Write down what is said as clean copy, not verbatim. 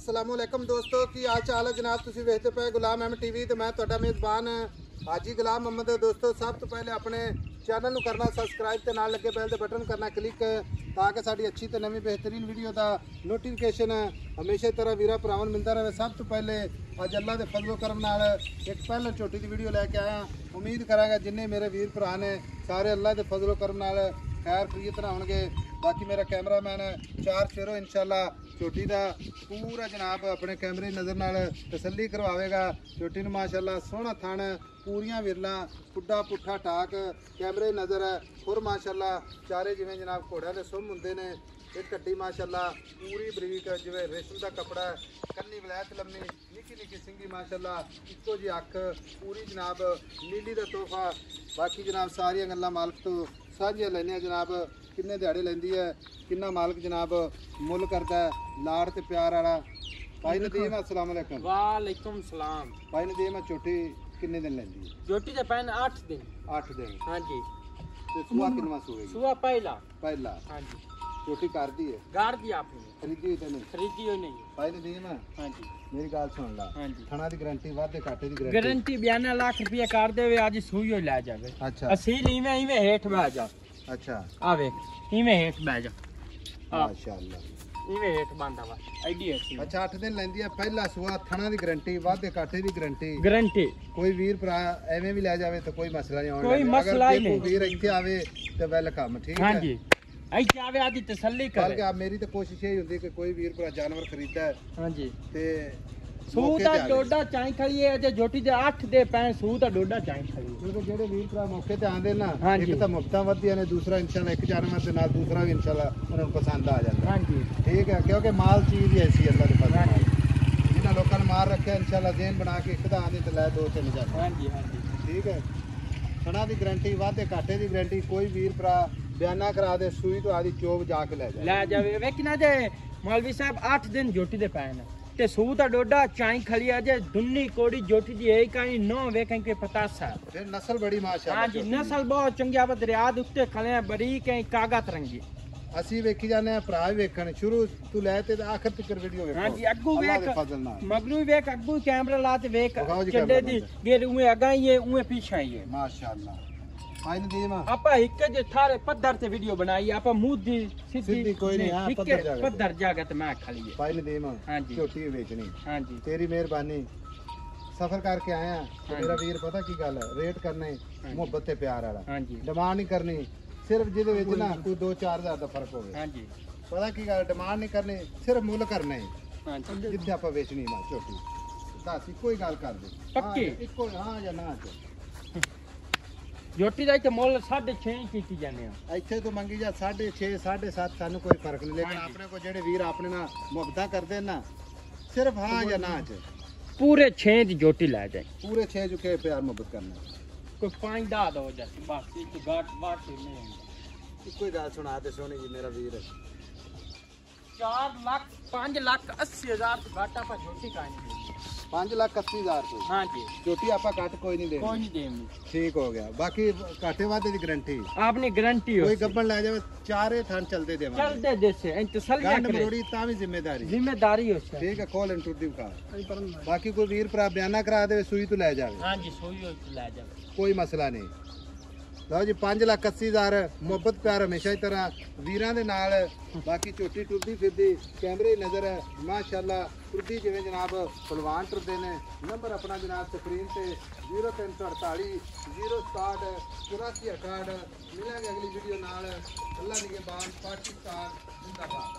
अस्सलामुअलैकुम दोस्तों की हाल चाल है जनाब। तुसी वेखते पे गुलाम अहमद टीवी ते मैं तुहाडा मेज़बान हाजी गुलाम मोहम्मद। दोस्तों सब तो पहले अपने चैनल नूं करना सबसक्राइब ते नाल लगे बैल दे बटन करना क्लिक ताकि साडी अच्छी ते नवी बेहतरीन वीडियो दा नोटिफिकेशन हमेशा की तरह वीरा भरावां नूं मिलता रहे। सब तो पहले अज अल्लाह दे फजलो करम नाल एक पहले छोटी दी वीडियो लैके आया। उम्मीद करांगा जिन्ने मेरे वीर भरा ने सारे अल्लाह दे फजलो करम नाल खैर खरीत ना होणगे। बाकी मेरा कैमरामैन चार शेरों इंशाल्लाह छोटी का पूरा जनाब अपने कैमरे नज़र नाल तसल्ली करवावेगा। छोटी नूं माशाल्लाह सोहना थण पूरियां विरलां पुड्डा पुट्ठा टाक कैमरे नज़र है खुर माशाल्लाह चारे जिवें जनाब घोड़ियां दे सुम हुंदे ने। एक कड्डी माशाल्लाह पूरी बरीक जिवें रेशम का कपड़ा कन्नी वलैत लम्मी निक्की निक्की सिंगी माशाल्लाह इक्को जी अख पूरी जनाब नीली दा तोहफा। बाकी जनाब सारियां गल्लां मालक तो साझियां लैने जनाब किन्ने दिहाड़े लैंदी है किन्ना मालक जनाब मुल करता है लाड़ ते प्यार वाला। भाई नदीम अस्सलाम वालेकुम। वालेकुम सलाम। भाई नदीम छोटी किन्ने दिन लैंदी है? छोटी ते पैन 8 दिन। 8 दिन। हां जी। ते सुआ किन्नवा सुएगी? सुआ पहला। हां जी। छोटी कर दी है? गाड़ दी आपने। खरीदी हुई तो नहीं? खरीदी हुई नहीं। भाई नदीम हां जी। मेरी गाल सुन ला। हां जी। थणा दी गारंटी वादे घाटे दी गारंटी 92 लाख रुपया कर देवे आज सुई हो ले जावे। अच्छा असील इवें हेठ बह जा। अच्छा आ देख इवें हेठ बह जा। माशाअल्लाह इवें हेठ बांधा वा आईडी है। अच्छा 8 दिन लैंदी है पहला सुआ थणा दी गारंटी वादे घाटे दी गारंटी कोई वीर भरा एवें भी ले जावे तो कोई मसला नहीं कोई मसला ही नहीं। वीर इत्थे आवे ते वेलकम ठीक है। हां जी ऐसे आवे आदि तसल्ली करे। बल्कि आप मेरी तो कोशिश यही होती है कि कोई वीर भरा जानवर खरीदा है हां जी ते सूदा डोडा चाई खड़ी है जे झोटी दे 8 दे पै सूदा डोडा चाई खड़ी है। क्योंकि जेडे वीर भरा मौके ते आंदे ना हाँ एक तो मुफ्तां वधिया ने दूसरा इंशाल्लाह एक जानवर दे नाल दूसरा भी इंशाल्लाह उन्हें पसंद आ जाता। हां जी ठीक है क्योंकि माल चीज ही ऐसी अल्लाह दे फजल जिन्हां लोकां ने मार रखे इंशाल्लाह ज़हन बना के एक दा आंदे ते ले दो तीन जाते। हां जी ठीक है थणा दी गारंटी वादे घाटे दी गारंटी कोई वीर भरा बयाना करा दे सुई तो आदि चोब जाके ले जावे वेखना जे मौलवी साहब 8 दिन जोटी दे पैन ते सूता डोडा चाई खड़ी है जे दुन्नी कोड़ी जोटी दी है कहीं नो वे कहीं के पतासा फिर नस्ल बड़ी माशाअल्लाह। हां जी नस्ल बहुत चंगी आ दरिया दे उत्ते खले बड़ी कहीं कागा तरंगी ਅਸੀਂ ਵੇਖੀ ਜਾਂਦੇ ਆ ਭਰਾ ਵੀ ਵੇਖਣ ਸ਼ੁਰੂ ਤੋਂ ਲੈ ਤੇ ਆਖਰ ਤੱਕ ਵੀਡੀਓ ਵੇਖੋ। हां जी अग्गू वेख फजल मगरू वेख अग्गू कैमरा ला ते वेख दिखाओ जी चड्डे कैमरा दी गेर उए अगा ही है उए पीछे ही है माशाअल्लाह। भाई नदीम आपा हिक जे थारे पत्थर ते वीडियो बनाई आपा मुंह दी सीधी कोई नहीं हां पत्थर जागा ते मैं खली है। भाई नदीम हां जी झोटी बेचनी हां जी तेरी मेहरबानी सफर करके आया मेरा वीर पता की गल रेट करने मोहब्बत ते प्यार वाला। हां जी डिमांड नहीं करनी सिर्फ जिहदे विच ना कोई 2-4 हज़ार दा फर्क होवे। हां जी पता की गल डिमांड नहीं करनी सिर्फ मुल करना है। हां जी जिथे आप बेचनी ना झोटी दस कोई गल कर दे पक्की इको हां या ना जोटी दा ते मोल 6.5 कीती जाने आ ਇੱਥੇ ਤੋਂ ਮੰਗੀ ਜਾ 6.5 7.5 ਸਾਨੂੰ ਕੋਈ ਫਰਕ ਨਹੀਂ ਲੇਕਿਨ ਆਪਣੇ ਕੋ ਜਿਹੜੇ ਵੀਰ ਆਪਣੇ ਨਾਲ ਮੁਹੱਬਤਾਂ ਕਰਦੇ ਨਾ ਸਿਰਫ ਹਾਂ ਜਾਂ ਨਾ ਚ पूरे 6 दी जोटी ले जाए ਪੂਰੇ 6 ਝੁਕੇ ਪਿਆਰ ਮੁਹੱਬਤ ਕਰਨਾ। कोई 5 दा दो जाती बस एक गाट बाट नहीं ਇੱਕੋ ਹੀ ਗੱਲ ਸੁਣਾ ਦੇ ਸੋਹਣੀ ਜੀ ਮੇਰਾ ਵੀਰ 4 लाख 5 लाख 80 हजार घाटा पर जोटी का नहीं 5,80,000 ਤੋਂ हां जी ਝੋਟੀ ਆਪਾਂ ਕੱਟ ਕੋਈ ਨਹੀਂ ਦੇਣੀ कोई नहीं देंगे ਠੀਕ ਹੋ ਗਿਆ। ਬਾਕੀ ਘਾਟੇ ਵਾਧੇ ਦੀ ਗਾਰੰਟੀ आपने गारंटी हो ਕੋਈ ਗੱਬਣ ਲੈ ਜਾਵੇ ਚਾਰੇ ਥਣ ਚਲਦੇ ਦੇਵਾਂਗੇ चल दे से तसल्ली ਗੰਢ करे ਮਰੋੜੀ ਤਾਂ ਵੀ ਜ਼ਿੰਮੇਵਾਰੀ जिम्मेदारी हो से ਠੀਕ ਹੈ ਕੋਲ ਇੰਟਰੋਡਿਊ ਕਰ ਬਾਕੀ ਕੋਈ ਵੀਰ ਭਰਾ ਬਿਆਨਾ ਕਰਾ ਦੇਵੇ ਸੂਈ ਤੋਂ ਲੈ ਜਾਵੇ हां जी सोई हो ले जावे ਕੋਈ ਮਸਲਾ ਨਹੀਂ। ਲਓ ਜੀ 5,80,000 ਮੁਹੱਬਤ ਪਿਆਰ ਹਮੇਸ਼ਾ ਹੀ ਤਰ੍ਹਾਂ ਵੀਰਾਂ ਦੇ ਨਾਲ। ਬਾਕੀ ਝੋਟੀ ਟੁਰਦੀ ਫਿਰਦੀ ਕੈਮਰੇ ਨਜ਼ਰ ਹੈ ਮਾਸ਼ਾਅੱਲਾ ਟੁਰਦੀ ਜਿਵੇਂ ਜਨਾਬ ਪਹਿਲਵਾਨ ਟੁਰਦੇ ਨੇ। ਨੰਬਰ ਆਪਣਾ ਜਨਾਬ ਸਕਰੀਨ ਤੇ 0348 067 84 68। ਮਿਲਾਂਗੇ ਅਗਲੀ ਵੀਡੀਓ ਨਾਲ। ਅੱਲਾ ਨਿਗਹਿਬਾਨ ਪਾਕਿਸਤਾਨ ਜ਼ਿੰਦਾਬਾਦ।